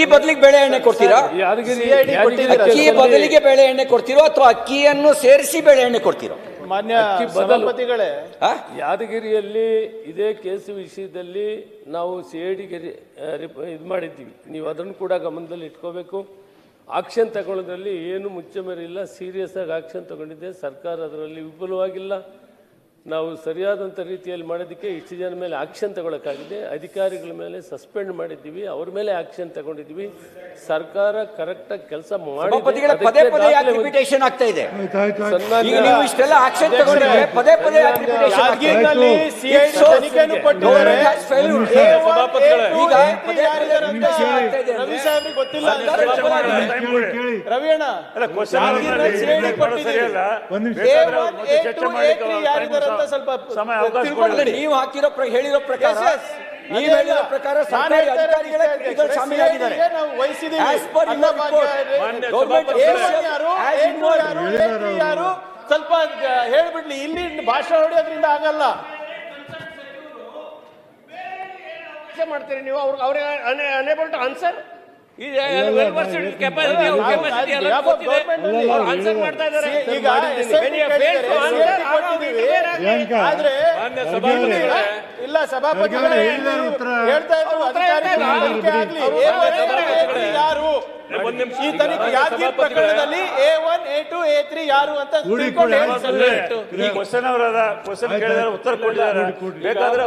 ಈ ಬದಲಿಗೆ ಬೇಳೆ ಎಣ್ಣೆ ಕೊಡ್ತೀರಾ? ಅಕ್ಕಿ ಬದಲಿಗೆ ಬೇಳೆ ಎಣ್ಣೆ ಕೊಡ್ತೀರೋ ಅಥವಾ ಅಕ್ಕಿಯನ್ನು ಸೇರಿಸಿ ಬೇಳೆ ಎಣ್ಣೆ ಕೊಡ್ತೀರೋ? ಮಾನ್ಯ ಸಭಾಪತಿಗಳೇ, ಯಾದಗಿರಿಯಲ್ಲಿ ಇದೇ ಕೇಸು ವಿಷಯದಲ್ಲಿ ನಾವು ಸಿಐಡಿಗೆ ಇದು ಮಾಡಿದ್ದೀವಿ. ನೀವು ಅದನ್ನು ಕೂಡ ಗಮನದಲ್ಲಿ ಇಟ್ಕೋಬೇಕು. ಆಕ್ಷನ್ ತಗೊಳ್ಳೋದ್ರಲ್ಲಿ ಏನು ಮುಚ್ಚಮರಿಲ್ಲ. ಸೀರಿಯಸ್ ಆಗಿ ಆಕ್ಷನ್ ತಗೊಂಡಿದ್ದೆ. ಸರ್ಕಾರ ಅದರಲ್ಲಿ ವಿಫಲವಾಗಿಲ್ಲ. ನಾವು ಸರಿಯಾದಂಥ ರೀತಿಯಲ್ಲಿ ಮಾಡೋದಕ್ಕೆ ಇಷ್ಟು ಜನ ಮೇಲೆ ಆಕ್ಷನ್ ತಗೊಳ್ಳೋಕ್ಕಾಗಿದೆ. ಅಧಿಕಾರಿಗಳ ಮೇಲೆ ಸಸ್ಪೆಂಡ್ ಮಾಡಿದ್ದೀವಿ, ಅವ್ರ ಮೇಲೆ ಆಕ್ಷನ್ ತಗೊಂಡಿದ್ದೀವಿ. ಸರ್ಕಾರ ಕರೆಕ್ಟಾಗಿ ಕೆಲಸ ಮಾಡಿ ಪದೇ ಪದೇ ಅಕ್ರಿಮಿನೇಷನ್ ಆಗ್ತಾ ಇದೆ. ಈಗ ನೀವು ಇಷ್ಟೆಲ್ಲ ಆಕ್ಷನ್ ತಗೊಂಡಿದ್ರೆ ಪದೇ ಪದೇ ಯಾದಗಿರಿನಲ್ಲಿ ಸಿಐಡಿ ತನಿಖೆಯನ್ನು ಕೊಟ್ಟಿದ್ದಾರೆ. ಈಗ ರವಿ ಸಾಹೇಬ್ರಿಗೆ ಗೊತ್ತಿಲ್ಲ. ರವಿ ಅಣ್ಣ, ಸಿಐಡಿ ಕೊಟ್ಟಿದ್ದೀರಿ. ನೀವು ಹಾಕಿರೋ ಹೇಳಿರೋ ಪ್ರಕಾರ ನೀವು ಹೇಳಿರೋ ಪ್ರಕಾರ ಸರ್ಕಾರಿ ಅಧಿಕಾರಿಗಳೇ ಶಾಮೀಲಾಗಿದ್ದಾರೆ. ಸ್ವಲ್ಪ ಹೇಳ್ಬಿಡ್ಲಿ, ಇಲ್ಲಿ ಭಾಷೆ ಹೊಡೆಯೋದ್ರಿಂದ ಆಗಲ್ಲ. ಮಾಡ್ತೀರಿ ನೀವು ಅವ್ರಿಗೆ ಅನೇಬಲ್ ಟು ಆನ್ಸರ್. ಇಲ್ಲ ಸಭಾಪತಿಗಳೇ ಹೇಳ್ತಾ ಇದ್ರು ಯಾರು ಈ ತನಿಖೆ ಯಾದಗಿರಿ ಪ್ರಕರಣದಲ್ಲಿ A1, A2, A3 ಯಾರು ಅಂತ ಕ್ವಶನ್ ಅವರ ಕ್ವಶನ್ ಕೇಳಿದ್ರೆ ಉತ್ತರ ಕೊಟ್ಟಿದ್ದಾರೆ. ಬೇಕಾದ್ರೆ